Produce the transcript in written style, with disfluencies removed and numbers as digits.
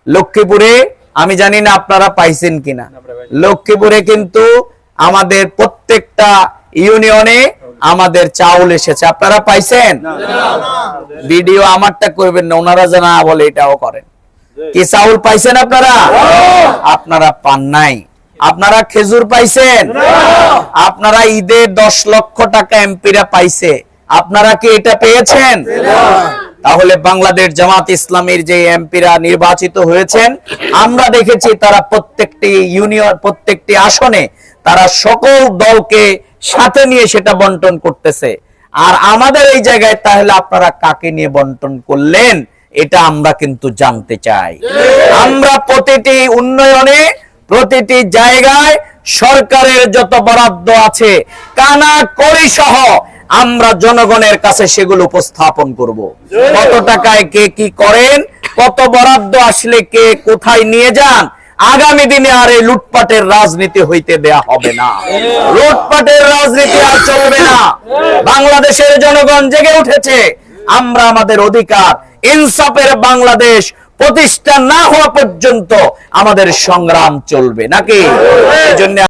লক্ষ্মীপুরে আমি জানি না আপনারা পাইছেন কিনা, লক্ষ্মীপুরে কিন্তু আমাদের প্রত্যেকটা ইউনিয়নে আমাদের চাউল এসেছে, আপনারা পাইছেন? ভিডিও আমারটা করবেন না, ওনারা জানা বলে এটাও করেন। কি চাউল পাইছেন আপনারা? আপনারা পান নাই। আপনারা খেজুর পাইছেন? আপনারা ঈদে 10 লক্ষ টাকা এমপিরা পাইছে, আপনারা কি এটা পেয়েছেন? তাহলে বাংলাদেশ জামাত ইসলামের যে এমপিরা নির্বাচিত হয়েছেন, আমরা দেখেছি তারা প্রত্যেকটি ইউনিয়ন, প্রত্যেকটি আসনে তারা সকল দলকে সাথে নিয়ে সেটা বন্টন করতেছে। আর আমাদের এই জায়গায় তাহলে আপনারা কাকে নিয়ে বন্টন করলেন, এটা আমরা কিন্তু জানতে চাই। আমরা প্রতিটি উন্নয়নে, প্রতিটি জায়গায় সরকারের যত বরাদ্দ আছে কানা কড়ি সহ আমরা জনগণের কাছে সেগুলো উপস্থাপন করব। কত টাকায় কে কি করেন, কত বরাদ্দ আসলে কে কোথায় নিয়ে যান, আগামী দিনে আর এই লুটপাটের রাজনীতি হইতে দেয়া হবে না। লুটপাটের রাজনীতি আর চলবে না। বাংলাদেশের জনগণ জেগে উঠেছে। আমরা আমাদের অধিকার, ইনসাফের বাংলাদেশ প্রতিষ্ঠা না হওয়া পর্যন্ত আমাদের সংগ্রাম চলবে নাকি? এই জন্য